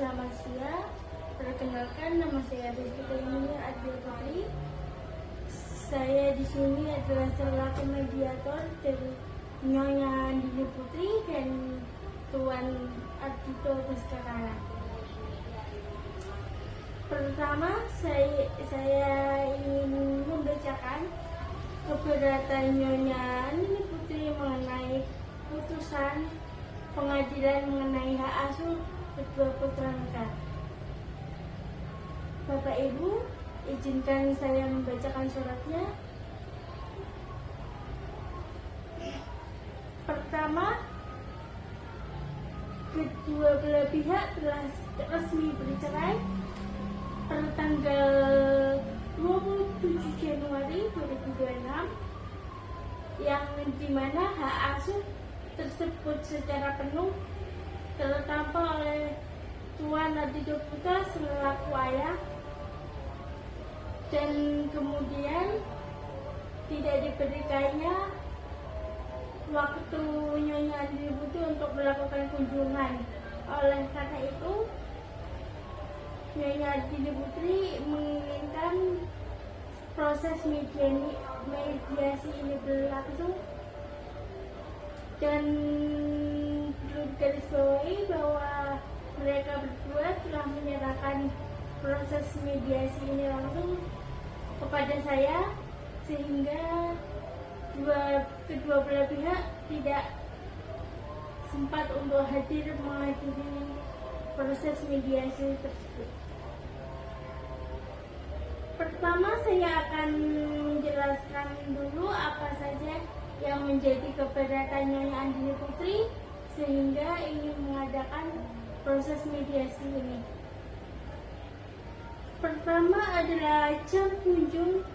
selamat siang. Perkenalkan, nama saya Rizky Adil Putri. Saya di sini adalah selaku mediator dari Nyonya Andini Putri dan Tuan Ardhito Baskara. Pertama, saya ingin membacakan keberatan Nyonya Andini Putri mengenai putusan pengadilan mengenai hak asuh kedua putra mereka. Bapak Ibu, izinkan saya membacakan suratnya. Pertama, kedua belah pihak telah resmi bercerai pada tanggal 27 Januari 2026, yang dimana hak asuh tersebut secara penuh tertampung oleh Tuan Ardhito Putra selaku ayah, dan kemudian tidak diberikannya waktu Nyonya Andini Putri untuk melakukan kunjungan. Oleh karena itu, Nyonya Andini Putri menginginkan proses mediasi ini berlangsung, dan perlu digarisbawahi bahwa mereka berdua telah menyerahkan proses mediasi ini langsung kepada saya, sehingga kedua belah pihak tidak sempat untuk menghadiri proses mediasi tersebut. Pertama, saya akan menjelaskan dulu apa saja yang menjadi keberatan Nyonya Andini Putri sehingga ingin mengadakan proses mediasi ini. Pertama adalah jam kunjung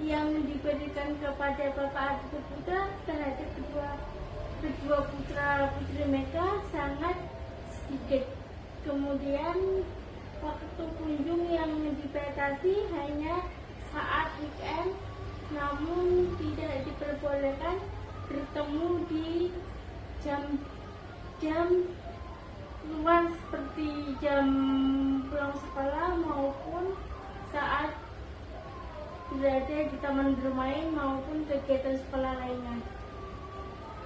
yang diberikan kepada Bapak Ardhito Putra terhadap kedua putra putri mereka sangat sedikit. Kemudian waktu kunjung yang dibatasi hanya saat weekend, namun tidak diperbolehkan bertemu di jam luar seperti jam pulang sekolah maupun saat berada di taman bermain maupun kegiatan sekolah lainnya.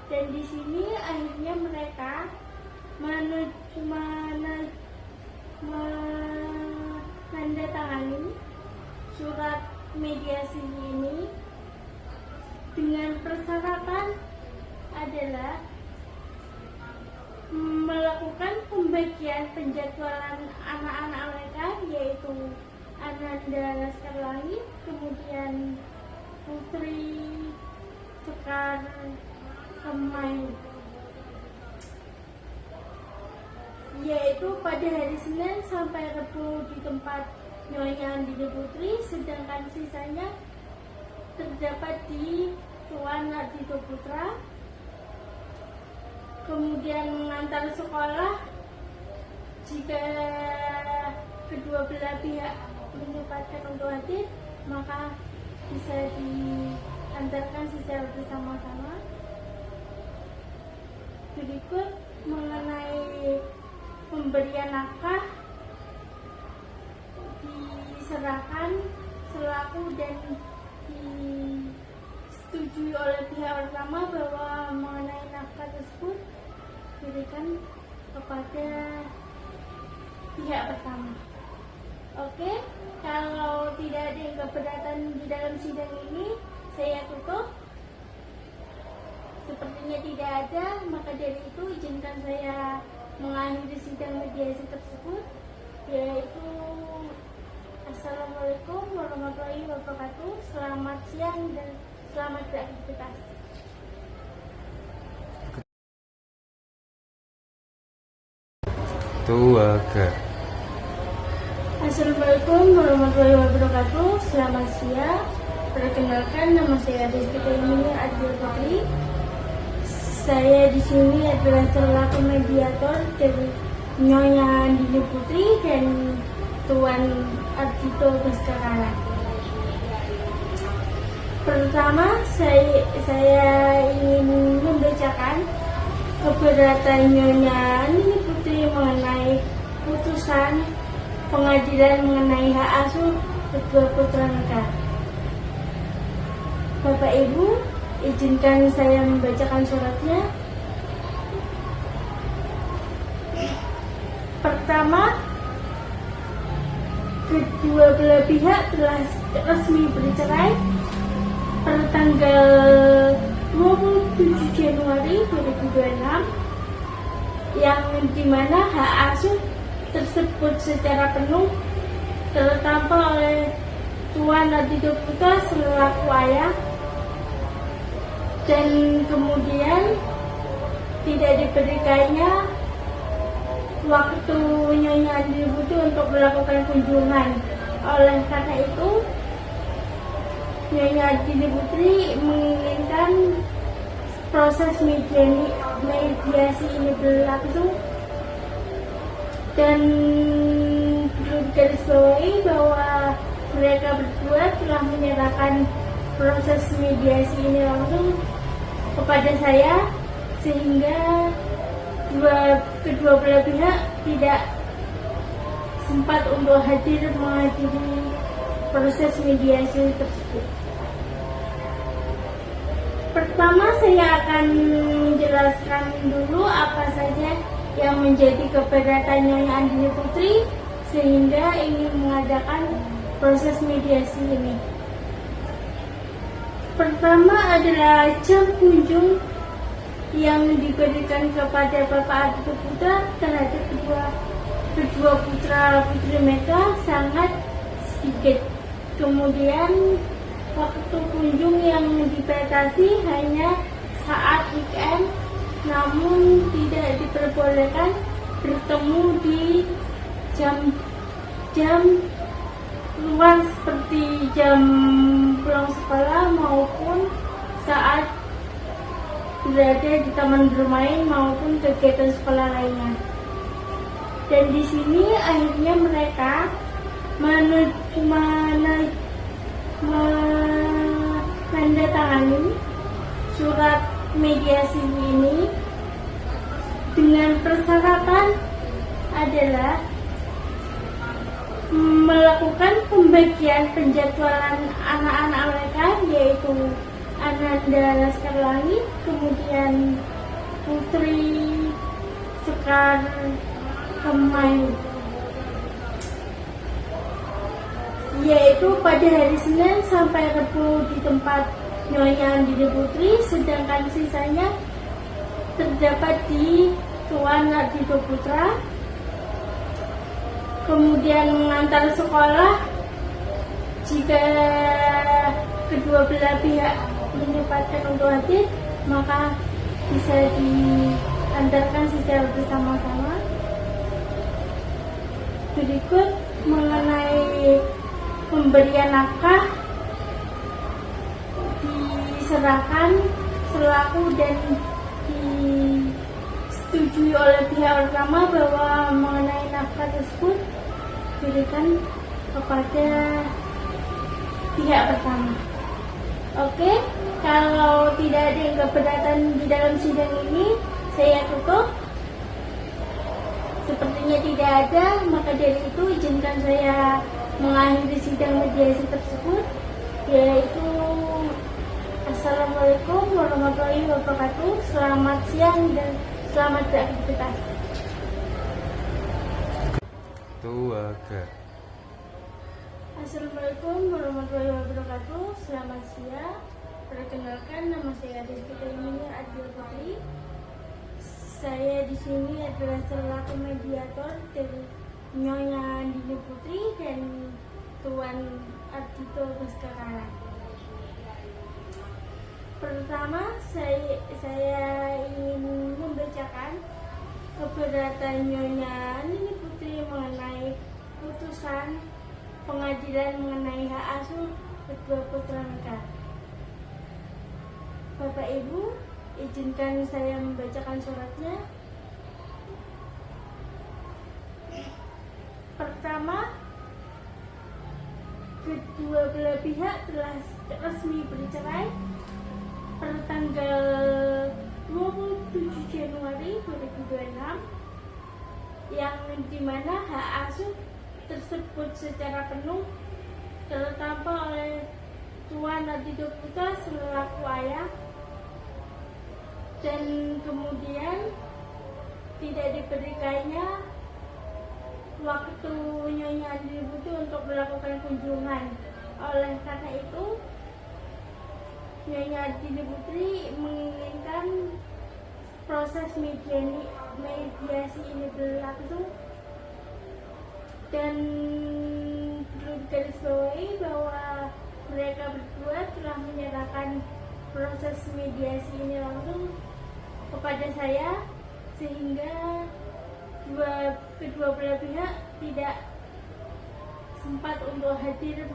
Dan di sini akhirnya mereka menandatangani surat mediasi ini dengan persyaratan adalah melakukan pembagian penjadwalan anak-anak mereka, yaitu Ananda Laskar-Langit, kemudian Putri Sekar Kemayu, yaitu pada hari Senin sampai Rabu di tempat Nyonya Andini Putri, sedangkan sisanya terdapat di Tuan Ardhito Putra. Kemudian antar sekolah, jika kedua belah pihak menyempatkan untuk hadir, maka bisa diantarkan secara bersama-sama. Berikut mengenai pemberian nafkah, diserahkan selaku dan disetujui oleh pihak pertama bahwa mengenai nafkah tersebut diberikan kepada pihak pertama. Oke, kalau tidak ada yang keberatan di dalam sidang ini, saya tutup. Sepertinya tidak ada, maka dari itu izinkan saya mengakhiri sidang mediasi tersebut, yaitu Assalamualaikum warahmatullahi wabarakatuh. Selamat siang dan selamat beraktivitas. Assalamualaikum warahmatullahi wabarakatuh. Selamat siang. Perkenalkan, nama saya Rizky Adil Putri. Saya di sini adalah selaku mediator dari Nyonya Andini Putri dan Tuan Ardhito Baskara. Pertama, saya ingin membacakan keberatan Nyonya Andini Putri mengenai putusan putusan pengadilan mengenai hak asuh kedua putra mereka. Bapak Ibu, izinkan saya membacakan suratnya. Pertama, kedua belah pihak telah resmi bercerai pada tanggal 27 Januari 2026, yang dimana hak asuh tersebut secara penuh tertampal oleh Tuan Ardhito Putra selaku ayah, dan kemudian tidak diberikannya waktu Nyonya Ardhito Putri untuk melakukan kunjungan. Oleh karena itu, Nyonya Ardhito Putri menginginkan proses mediasi ini berlangsung, dan perlu digarisbawahi bahwa mereka berdua telah menyerahkan proses mediasi ini langsung kepada saya, sehingga kedua belah pihak tidak sempat untuk menghadiri proses mediasi tersebut. Pertama, saya akan menjelaskan dulu apa saja yang menjadi keberatan Nyonya Ardhito Putri sehingga ingin mengadakan proses mediasi ini. Pertama adalah jam kunjung yang diberikan kepada Bapak Ardhito Putra terhadap kedua putra putri mereka sangat sedikit. Kemudian waktu kunjung yang dibatasi hanya saat weekend, namun tidak diperbolehkan bertemu di jam luar seperti jam pulang sekolah maupun saat berada di taman bermain maupun kegiatan sekolah lainnya. Dan di sini akhirnya mereka menandatangani surat mediasi ini dengan persyaratan adalah melakukan pembagian penjadwalan anak-anak mereka, yaitu Ananda Laskar Langit, kemudian Putri Sekar Kemayu, yaitu pada hari Senin sampai Rabu di tempat Nyonya Ardhito Putri, sedangkan sisanya terdapat di Tuan Ardhito Putra. Kemudian mengantar sekolah, jika kedua belah pihak menyempatkan untuk hadir, maka bisa diantarkan secara bersama-sama. Berikut mengenai pemberian nafkah, diserahkan selaku dan disetujui oleh pihak pertama bahwa mengenai nafkah tersebut diberikan kepada pihak pertama. Oke, kalau tidak ada yang keberatan di dalam sidang ini, saya tutup. Sepertinya tidak ada, maka dari itu izinkan saya mengakhiri sidang mediasi tersebut, yaitu Assalamualaikum warahmatullahi wabarakatuh. Selamat siang dan selamat beraktivitas. Assalamualaikum warahmatullahi wabarakatuh. Selamat siang. Perkenalkan, nama saya Ardhito Putri. Saya di sini adalah selaku mediator dari Nyonya Ardhito Putri dan Tuan Ardhito Baskara. Pertama, saya ingin membacakan keberatan Nyonya Ardhito Putri mengenai putusan pengadilan mengenai hak asuh kedua putra mereka. Bapak Ibu, izinkan saya membacakan suratnya. Pertama, kedua belah pihak telah resmi bercerai pada tanggal 27 Januari 2026, yang dimana hak asuh tersebut secara penuh tertampa oleh Tuan Ardhito Putra selaku ayah, dan kemudian tidak diberikannya waktu Nyonya Andini Putri untuk melakukan kunjungan. Oleh karena itu Nyonya Andini Putri menginginkan proses mediasi ini berlangsung, dan perlu digarisbawahi bahwa mereka berdua telah menyerahkan proses mediasi ini langsung kepada saya, sehingga kedua belah pihak tidak sempat untuk menghadiri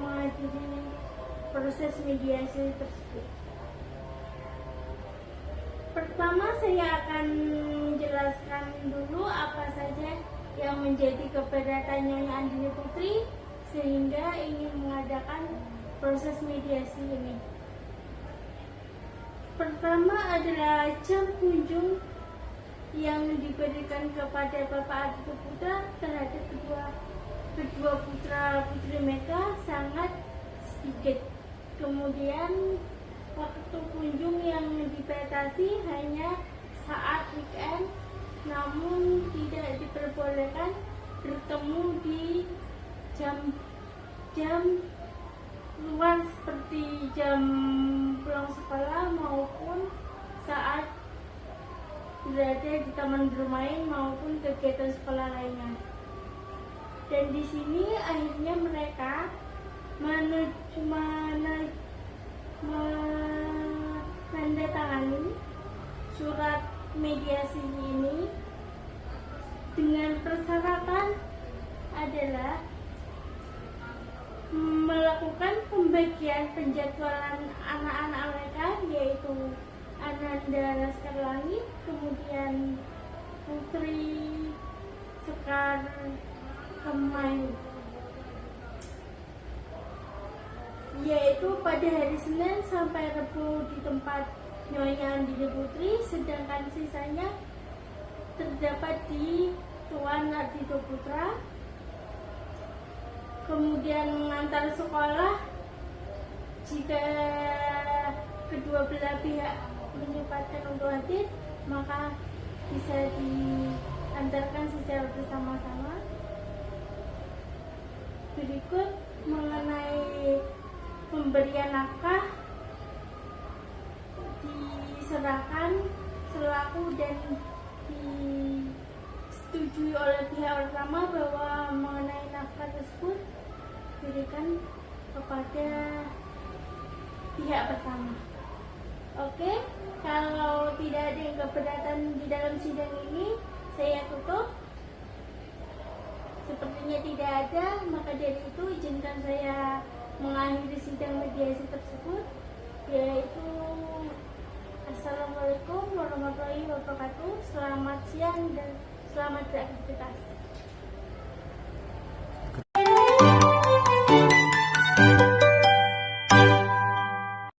proses mediasi tersebut. Pertama, saya akan menjelaskan dulu apa saja yang menjadi keberatan Nyonya Andini Putri sehingga ingin mengadakan proses mediasi ini. Pertama adalah jam kunjung yang diberikan kepada Bapak Ardhito Putra terhadap kedua putra putri mereka sangat sedikit. Kemudian waktu kunjung yang dibatasi hanya saat weekend, namun tidak diperbolehkan bertemu di jam luar seperti jam pulang sekolah maupun saat berada di taman bermain maupun kegiatan sekolah lainnya. Dan di sini akhirnya mereka menandatangani surat mediasi ini dengan persyaratan adalah melakukan pembagian penjadwalan anak-anak mereka, yaitu Ananda Laskar Langit, kemudian Putri Sekar Kemayu, yaitu pada hari Senin sampai Rabu di tempat Nyonya Andini Putri, sedangkan sisanya terdapat di Tuan Ardhito Putra. Kemudian mengantar sekolah, jika kedua belah pihak menyempatkan untuk hadir, maka bisa diantarkan secara bersama-sama. Berikut mengenai pemberian nafkah, diserahkan selaku dan disetujui oleh pihak pertama bahwa mengenai nafkah tersebut diberikan kepada pihak pertama. Oke, kalau tidak ada yang keberatan di dalam sidang ini, saya tutup. Sepertinya tidak ada, maka dari itu izinkan saya mengakhiri sidang mediasi tersebut, yaitu Assalamualaikum warahmatullahi wabarakatuh. Selamat siang dan selamat beraktivitas.